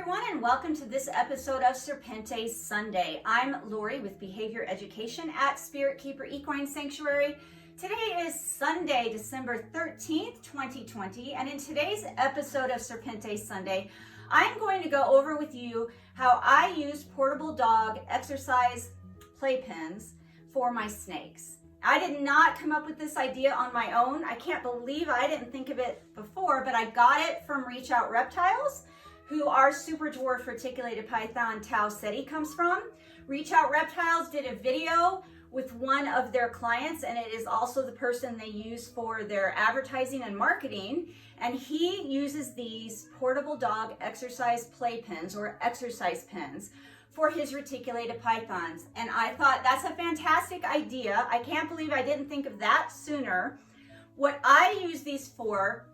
everyone, and welcome to this episode of Serpente Sunday. I'm Lori with Behavior Education at Spirit Keeper Equine Sanctuary. Today is Sunday, December 13th, 2020, and in today's episode of Serpente Sunday, I'm going to go over with you how I use portable dog exercise playpens for my snakes. I did not come up with this idea on my own. I can't believe I didn't think of it before, but I got it from Reach Out Reptiles, who our super dwarf reticulated python Tau Seti comes from. Reach Out Reptiles did a video with one of their clients, and it is also the person they use for their advertising and marketing. And he uses these portable dog exercise playpens or exercise pens for his reticulated pythons. And I thought that's a fantastic idea. I can't believe I didn't think of that sooner. What I use these for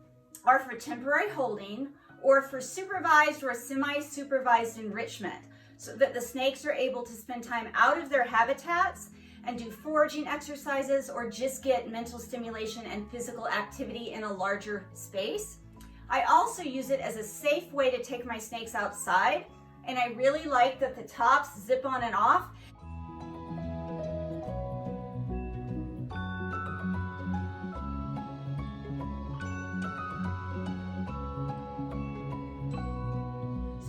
are for temporary holding, or for supervised or semi-supervised enrichment, so that the snakes are able to spend time out of their habitats and do foraging exercises or just get mental stimulation and physical activity in a larger space. I also use it as a safe way to take my snakes outside, and I really like that the tops zip on and off.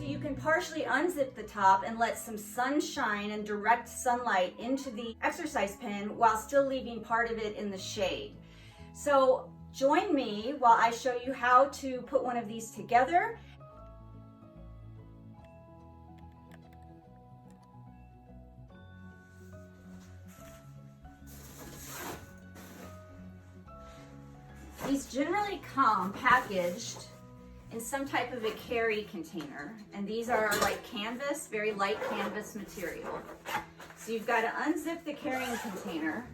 You can partially unzip the top and let some sunshine and direct sunlight into the exercise pen while still leaving part of it in the shade. So join me while I show you how to put one of these together. These generally come packaged in some type of a carry container, and these are like canvas, very light canvas material. So you've got to unzip the carrying container,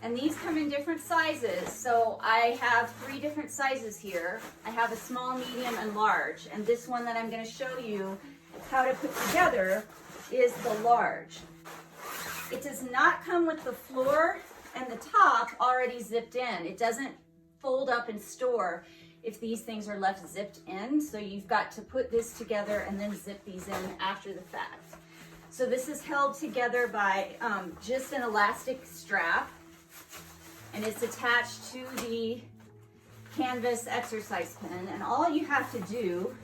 and these come in different sizes. So I have 3 different sizes here. I have a small, medium, and large, and this one that I'm going to show you how to put together is the large. It does not come with the floor and the top already zipped in. It doesn't fold up and store if these things are left zipped in. So you've got to put this together and then zip these in after the fact. So this is held together by just an elastic strap, and it's attached to the canvas exercise pen, and all you have to do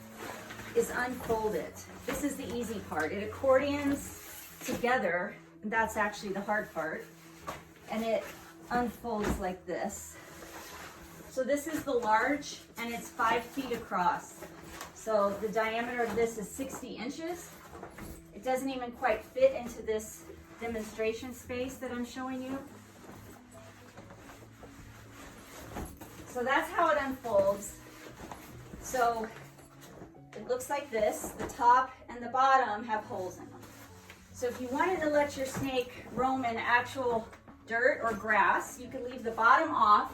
is unfold it. This is the easy part. It accordions together, and that's actually the hard part, and it unfolds like this. So this is the large, and it's 5 feet across. So the diameter of this is 60 inches. It doesn't even quite fit into this demonstration space that I'm showing you. So that's how it unfolds. So it looks like this. The top and the bottom have holes in them. So if you wanted to let your snake roam in actual dirt or grass, you could leave the bottom off.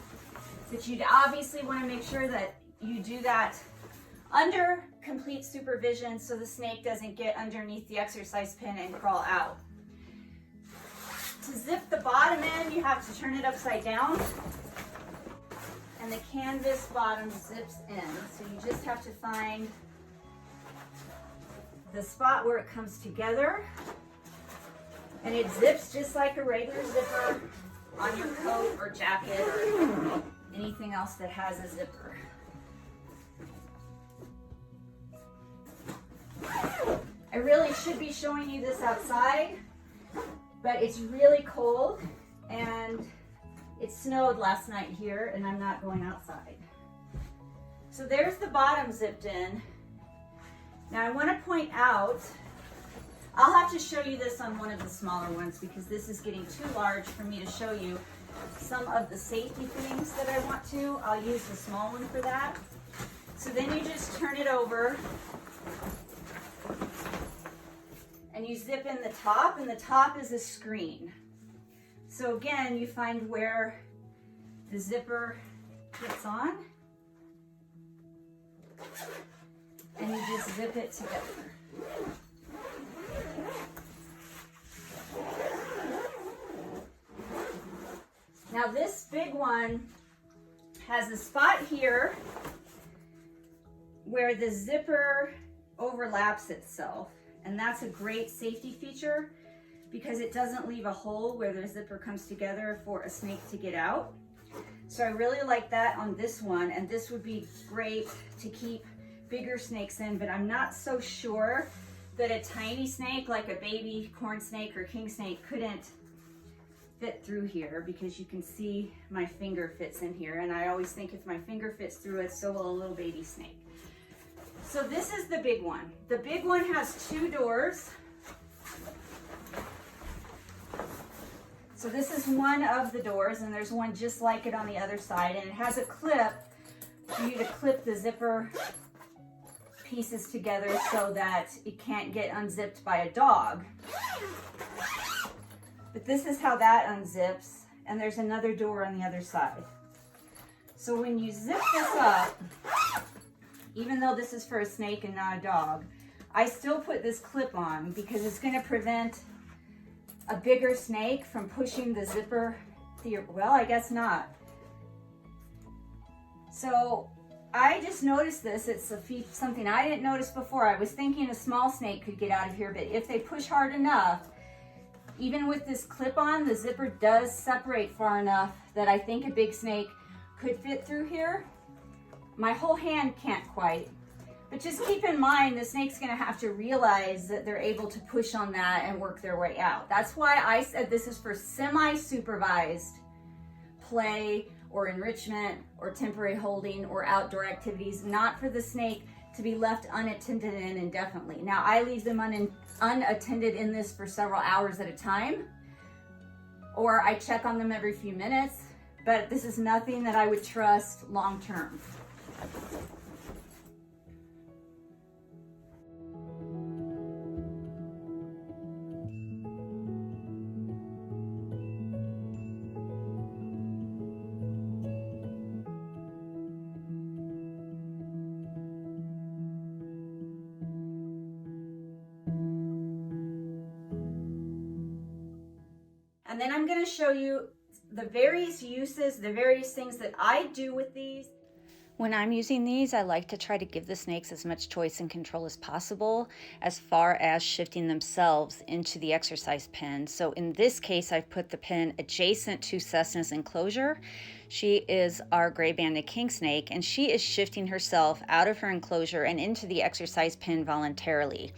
But you'd obviously want to make sure that you do that under complete supervision so the snake doesn't get underneath the exercise pen and crawl out. To zip the bottom in, you have to turn it upside down, and the canvas bottom zips in. So you just have to find the spot where it comes together, and it zips just like a regular zipper on your coat or jacket or anything else that has a zipper. I really should be showing you this outside, but it's really cold, and it snowed last night here, and I'm not going outside. So there's the bottom zipped in. Now I want to point out, I'll have to show you this on one of the smaller ones because this is getting too large for me to show you some of the safety things that I want to. I'll use the small one for that. So then you just turn it over and you zip in the top, and the top is a screen. So again, you find where the zipper gets on, and you just zip it together. Now this big one has a spot here where the zipper overlaps itself. And that's a great safety feature because it doesn't leave a hole where the zipper comes together for a snake to get out. So I really like that on this one, and this would be great to keep bigger snakes in, but I'm not so sure that a tiny snake like a baby corn snake or king snake couldn't fit through here, because you can see my finger fits in here, and I always think if my finger fits through it, so will a little baby snake. So this is the big one. The big one has 2 doors. So this is one of the doors, and there's one just like it on the other side, and it has a clip for you to clip the zipper pieces together so that it can't get unzipped by a dog. But this is how that unzips, and there's another door on the other side. So when you zip this up, even though this is for a snake and not a dog, I still put this clip on because it's going to prevent a bigger snake from pushing the zipper through. Well, I guess not. So I just noticed this. It's something I didn't notice before. I was thinking a small snake could get out of here, but if they push hard enough, even with this clip on, the zipper does separate far enough that I think a big snake could fit through here. My whole hand can't quite, but just keep in mind the snake's gonna have to realize that they're able to push on that and work their way out. That's why I said this is for semi-supervised play or enrichment or temporary holding or outdoor activities, not for the snake to be left unattended in indefinitely. Now, I leave them unattended in this for several hours at a time, or I check on them every few minutes, but this is nothing that I would trust long term. And then I'm going to show you the various uses, the various things that I do with these. When I'm using these, I like to try to give the snakes as much choice and control as possible as far as shifting themselves into the exercise pen. So in this case, I've put the pen adjacent to Cessna's enclosure. She is our gray banded king snake, and she is shifting herself out of her enclosure and into the exercise pen voluntarily.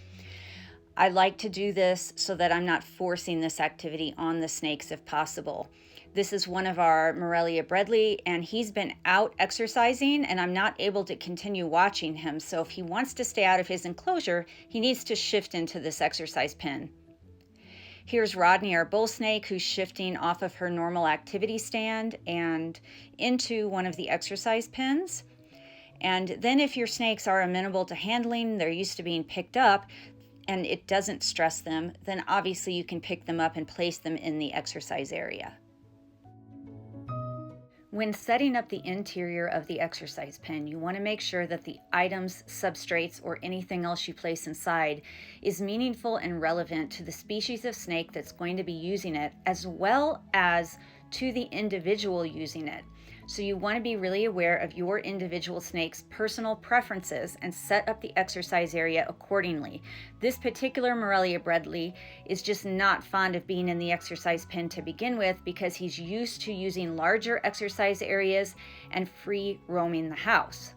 I like to do this so that I'm not forcing this activity on the snakes if possible. This is one of our Morelia Bredli, and he's been out exercising, and I'm not able to continue watching him. So if he wants to stay out of his enclosure, he needs to shift into this exercise pen. Here's Rodney, our bull snake, who's shifting off of her normal activity stand and into one of the exercise pens. And then if your snakes are amenable to handling, they're used to being picked up, and it doesn't stress them, then obviously you can pick them up and place them in the exercise area. When setting up the interior of the exercise pen, you want to make sure that the items, substrates, or anything else you place inside is meaningful and relevant to the species of snake that's going to be using it, as well as to the individual using it. So you want to be really aware of your individual snake's personal preferences and set up the exercise area accordingly. This particular Morelia Bredli is just not fond of being in the exercise pen to begin with because he's used to using larger exercise areas and free roaming the house.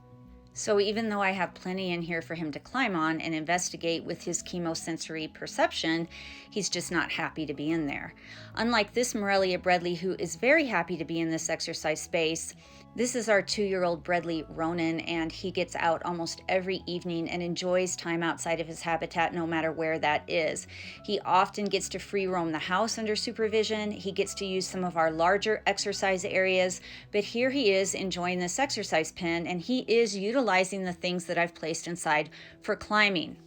So even though I have plenty in here for him to climb on and investigate with his chemosensory perception, he's just not happy to be in there. Unlike this Morelia Bredli, who is very happy to be in this exercise space, this is our 2-year-old Bredli, Ronan, and he gets out almost every evening and enjoys time outside of his habitat no matter where that is. He often gets to free roam the house under supervision. He gets to use some of our larger exercise areas, but here he is enjoying this exercise pen, and he is utilizing the things that I've placed inside for climbing.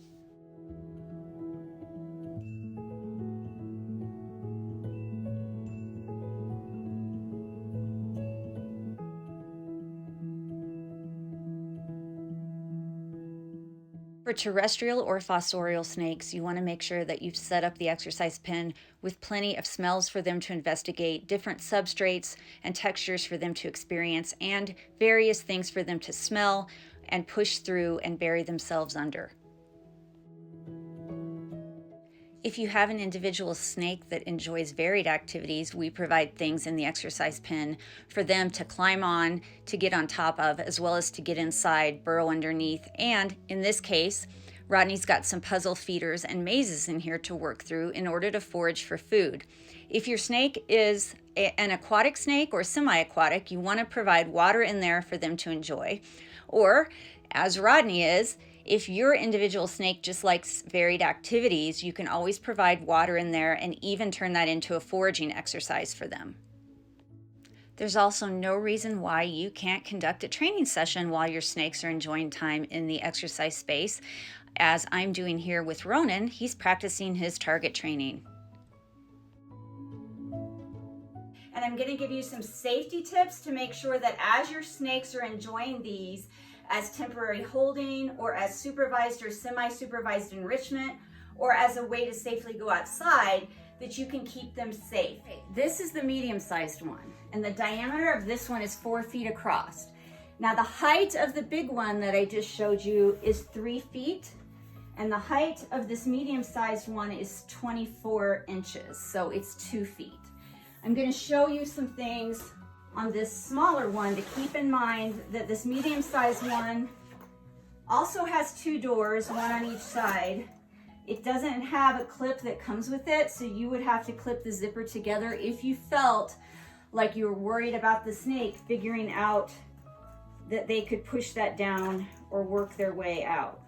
For terrestrial or fossorial snakes, you want to make sure that you've set up the exercise pen with plenty of smells for them to investigate, different substrates and textures for them to experience, and various things for them to smell and push through and bury themselves under. If you have an individual snake that enjoys varied activities, we provide things in the exercise pen for them to climb on, to get on top of, as well as to get inside, burrow underneath, and in this case, Rodney's got some puzzle feeders and mazes in here to work through in order to forage for food. If your snake is an aquatic snake or semi-aquatic, you want to provide water in there for them to enjoy. Or, as Rodney is, if your individual snake just likes varied activities, you can always provide water in there and even turn that into a foraging exercise for them. There's also no reason why you can't conduct a training session while your snakes are enjoying time in the exercise space. As I'm doing here with Ronan, he's practicing his target training. And I'm going to give you some safety tips to make sure that as your snakes are enjoying these as temporary holding or as supervised or semi-supervised enrichment or as a way to safely go outside, that you can keep them safe. This is the medium-sized one, and the diameter of this one is 4 feet across. Now the height of the big one that I just showed you is 3 feet, and the height of this medium-sized one is 24 inches, so it's 2 feet. I'm going to show you some things on this smaller one to keep in mind that this medium-sized one also has 2 doors, one on each side. It doesn't have a clip that comes with it, so you would have to clip the zipper together if you felt like you were worried about the snake figuring out that they could push that down or work their way out.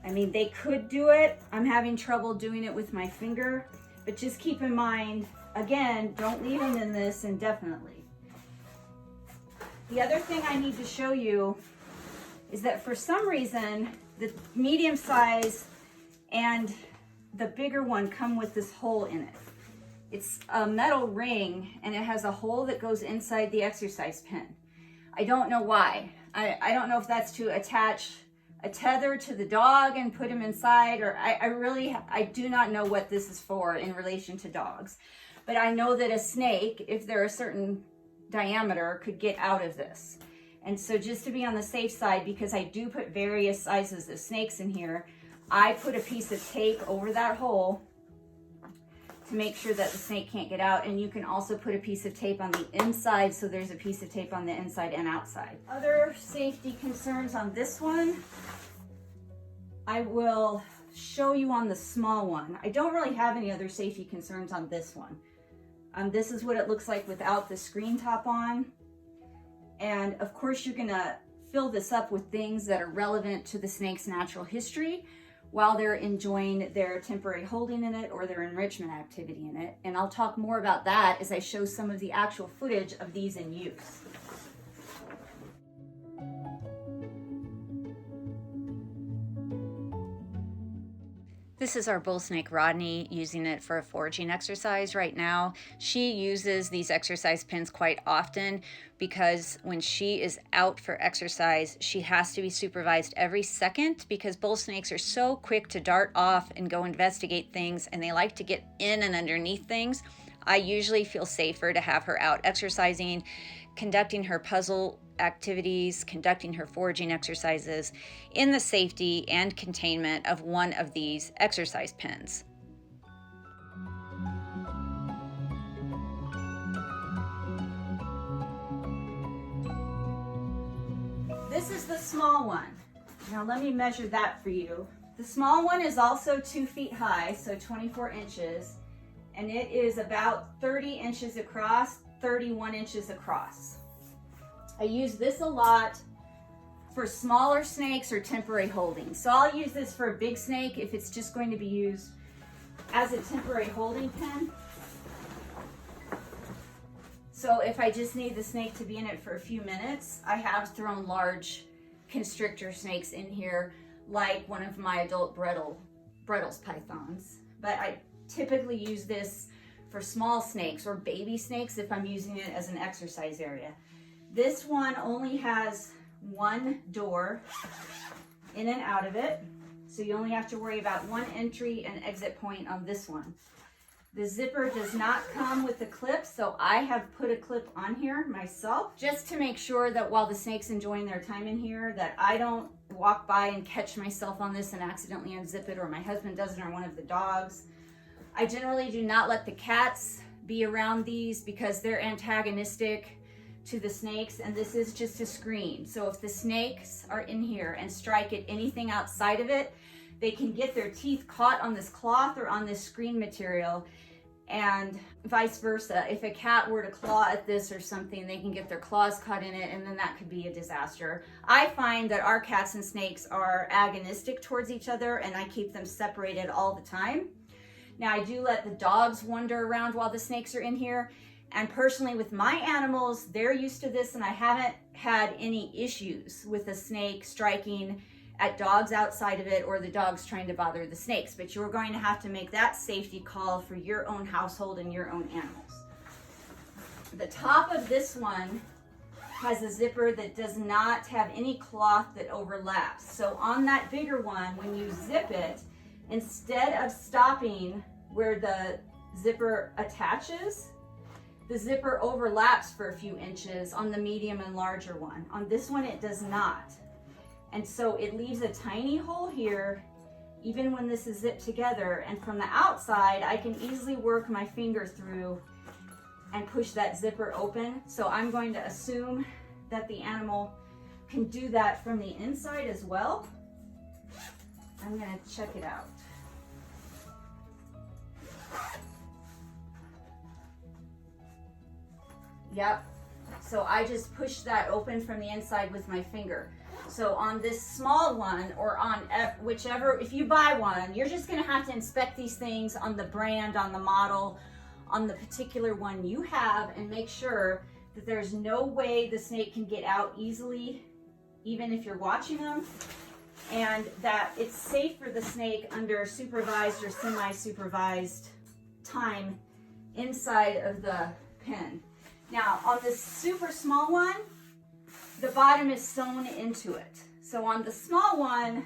I mean, they could do it. I'm having trouble doing it with my finger, but just keep in mind, again, don't leave them in this indefinitely. The other thing I need to show you is that for some reason, the medium size and the bigger one come with this hole in it. It's a metal ring and it has a hole that goes inside the exercise pen. I don't know why. I don't know if that's to attach a tether to the dog and put him inside, or I do not know what this is for in relation to dogs. But I know that a snake, if they're a certain diameter, could get out of this. And so just to be on the safe side, because I do put various sizes of snakes in here, I put a piece of tape over that hole to make sure that the snake can't get out. And you can also put a piece of tape on the inside, so there's a piece of tape on the inside and outside. Other safety concerns on this one, I will show you on the small one. I don't really have any other safety concerns on this one. This is what it looks like without the screen top on. And of course, you're gonna fill this up with things that are relevant to the snake's natural history while they're enjoying their temporary holding in it or their enrichment activity in it. And I'll talk more about that as I show some of the actual footage of these in use. This is our bull snake Rodney using it for a foraging exercise right now. She uses these exercise pins quite often because when she is out for exercise, she has to be supervised every second because bull snakes are so quick to dart off and go investigate things, and they like to get in and underneath things. I usually feel safer to have her out exercising, conducting her puzzle activities, conducting her foraging exercises in the safety and containment of one of these exercise pens. This is the small one. Now let me measure that for you. The small one is also 2 feet high, so 24 inches, and it is about 30 inches across, 31 inches across. I use this a lot for smaller snakes or temporary holding. So I'll use this for a big snake if it's just going to be used as a temporary holding pen. So if I just need the snake to be in it for a few minutes, I have thrown large constrictor snakes in here, like one of my adult Brettles pythons. But I typically use this for small snakes or baby snakes if I'm using it as an exercise area. This one only has one door in and out of it, so you only have to worry about one entry and exit point on this one. The zipper does not come with a clip, so I have put a clip on here myself just to make sure that while the snake's enjoying their time in here, that I don't walk by and catch myself on this and accidentally unzip it, or my husband doesn't, or one of the dogs. I generally do not let the cats be around these because they're antagonistic to the snakes, and this is just a screen. So if the snakes are in here and strike at anything outside of it, they can get their teeth caught on this cloth or on this screen material, and vice versa. If a cat were to claw at this or something, they can get their claws caught in it, and then that could be a disaster. I find that our cats and snakes are agonistic towards each other, and I keep them separated all the time. Now, I do let the dogs wander around while the snakes are in here, and personally with my animals, they're used to this, and I haven't had any issues with a snake striking at dogs outside of it or the dogs trying to bother the snakes. But you're going to have to make that safety call for your own household and your own animals. The top of this one has a zipper that does not have any cloth that overlaps. So on that bigger one, when you zip it, instead of stopping where the zipper attaches, the zipper overlaps for a few inches on the medium and larger one. On this one, it does not. And so it leaves a tiny hole here, even when this is zipped together. And from the outside, I can easily work my finger through and push that zipper open. So I'm going to assume that the animal can do that from the inside as well. I'm going to check it out. Yep. So I just push that open from the inside with my finger. So on this small one, or on whichever, if you buy one, you're just going to have to inspect these things on the brand, on the model, on the particular one you have, and make sure that there's no way the snake can get out easily, even if you're watching them, and that it's safe for the snake under supervised or semi-supervised time inside of the pen. Now, on this super small one, the bottom is sewn into it. So on the small one,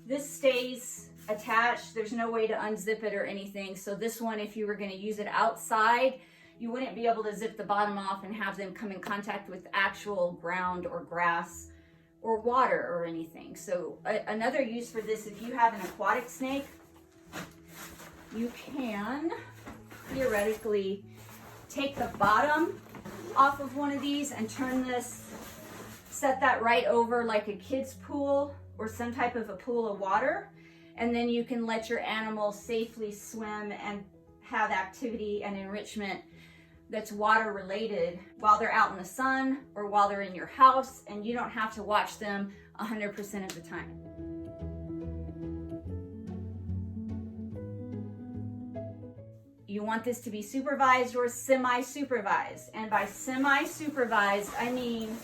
this stays attached. There's no way to unzip it or anything. So this one, if you were going to use it outside, you wouldn't be able to zip the bottom off and have them come in contact with actual ground or grass or water or anything. So another use for this, if you have an aquatic snake, you can theoretically take the bottom off of one of these and turn this, set that right over like a kid's pool or some type of a pool of water, and then you can let your animal safely swim and have activity and enrichment that's water related while they're out in the sun or while they're in your house, and you don't have to watch them 100% of the time. You want this to be supervised or semi-supervised. And by semi-supervised, I mean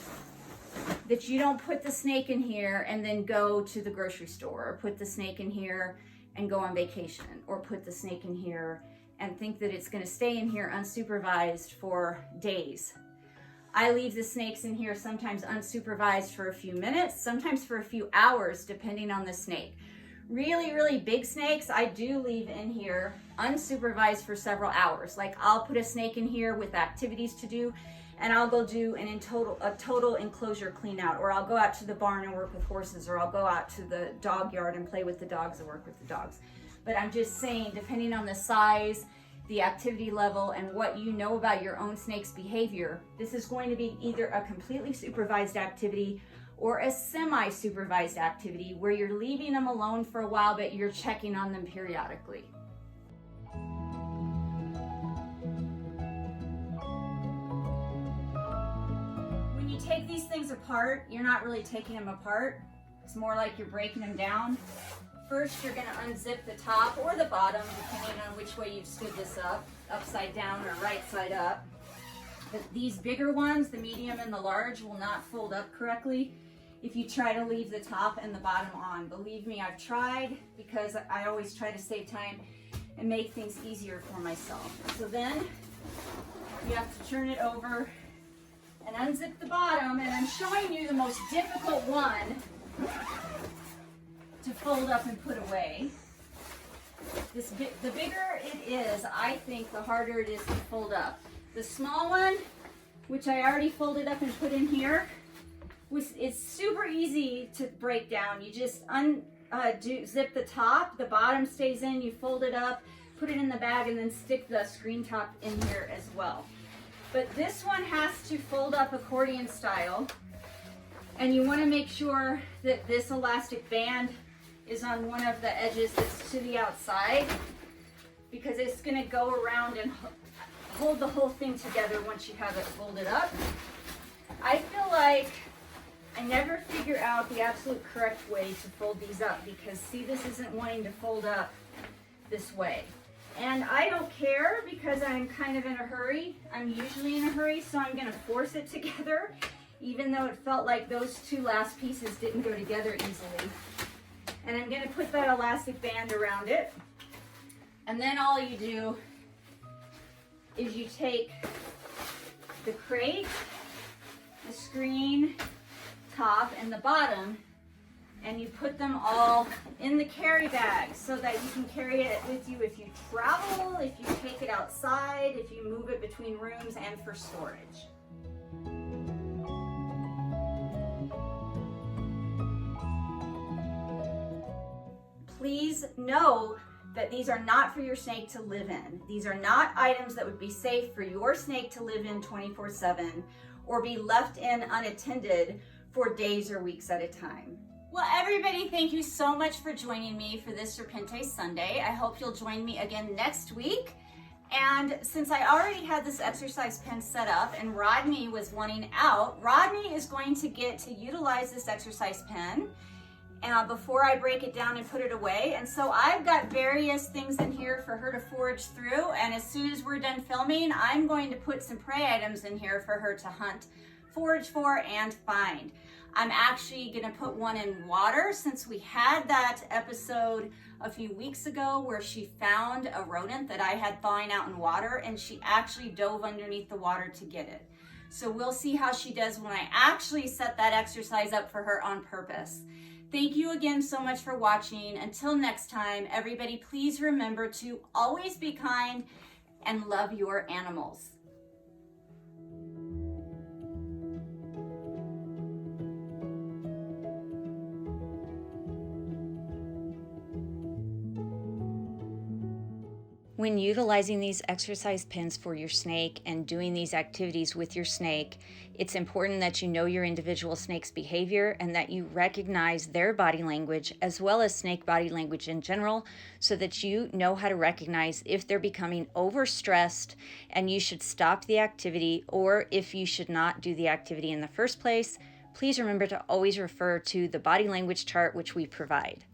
that you don't put the snake in here and then go to the grocery store, or put the snake in here and go on vacation, or put the snake in here and think that it's going to stay in here unsupervised for days. I leave the snakes in here sometimes unsupervised for a few minutes, sometimes for a few hours, depending on the snake. Really, really big snakes, I do leave in here unsupervised for several hours. Like, I'll put a snake in here with activities to do, and I'll go do a total enclosure clean out, or I'll go out to the barn and work with horses, or I'll go out to the dog yard and play with the dogs and work with the dogs. But I'm just saying, depending on the size, the activity level, and what you know about your own snake's behavior, this is going to be either a completely supervised activity or a semi-supervised activity where you're leaving them alone for a while, but you're checking on them periodically. When you take these things apart, you're not really taking them apart. It's more like you're breaking them down. First, you're going to unzip the top or the bottom, depending on which way you've stood this up, upside down or right side up. But these bigger ones, the medium and the large, will not fold up correctly if you try to leave the top and the bottom on. Believe me, I've tried, because I always try to save time and make things easier for myself. So then you have to turn it over and unzip the bottom, and I'm showing you the most difficult one to fold up and put away. The bigger it is, I think, the harder it is to fold up. The small one, which I already folded up and put in here, it's super easy to break down. You just zip the top, the bottom stays in, you fold it up, put it in the bag and then stick the screen top in here as well. But this one has to fold up accordion style, and you want to make sure that this elastic band is on one of the edges that's to the outside, because it's going to go around and hold the whole thing together once you have it folded up. I feel like I never figure out the absolute correct way to fold these up, because see, this isn't wanting to fold up this way. And I don't care, because I'm kind of in a hurry. I'm usually in a hurry, so I'm gonna force it together, even though it felt like those two last pieces didn't go together easily. And I'm gonna put that elastic band around it. And then all you do is you take the crate, the screen, top, and the bottom, and you put them all in the carry bag so that you can carry it with you if you travel, if you take it outside, if you move it between rooms, and for storage. Please know that these are not for your snake to live in. These are not items that would be safe for your snake to live in 24/7 or be left in unattended for days or weeks at a time. Well, everybody, thank you so much for joining me for this Serpente Sunday. I hope you'll join me again next week. And since I already had this exercise pen set up and Rodney was wanting out, Rodney is going to get to utilize this exercise pen before I break it down and put it away. And so I've got various things in here for her to forage through. And as soon as we're done filming, I'm going to put some prey items in here for her to hunt, forage for, and find. I'm actually gonna put one in water, since we had that episode a few weeks ago where she found a rodent that I had thawing out in water, and she actually dove underneath the water to get it. So we'll see how she does when I actually set that exercise up for her on purpose. Thank you again so much for watching. Until next time, everybody, please remember to always be kind and love your animals. When utilizing these exercise pens for your snake and doing these activities with your snake, it's important that you know your individual snake's behavior and that you recognize their body language as well as snake body language in general, so that you know how to recognize if they're becoming overstressed and you should stop the activity, or if you should not do the activity in the first place. Please remember to always refer to the body language chart which we provide.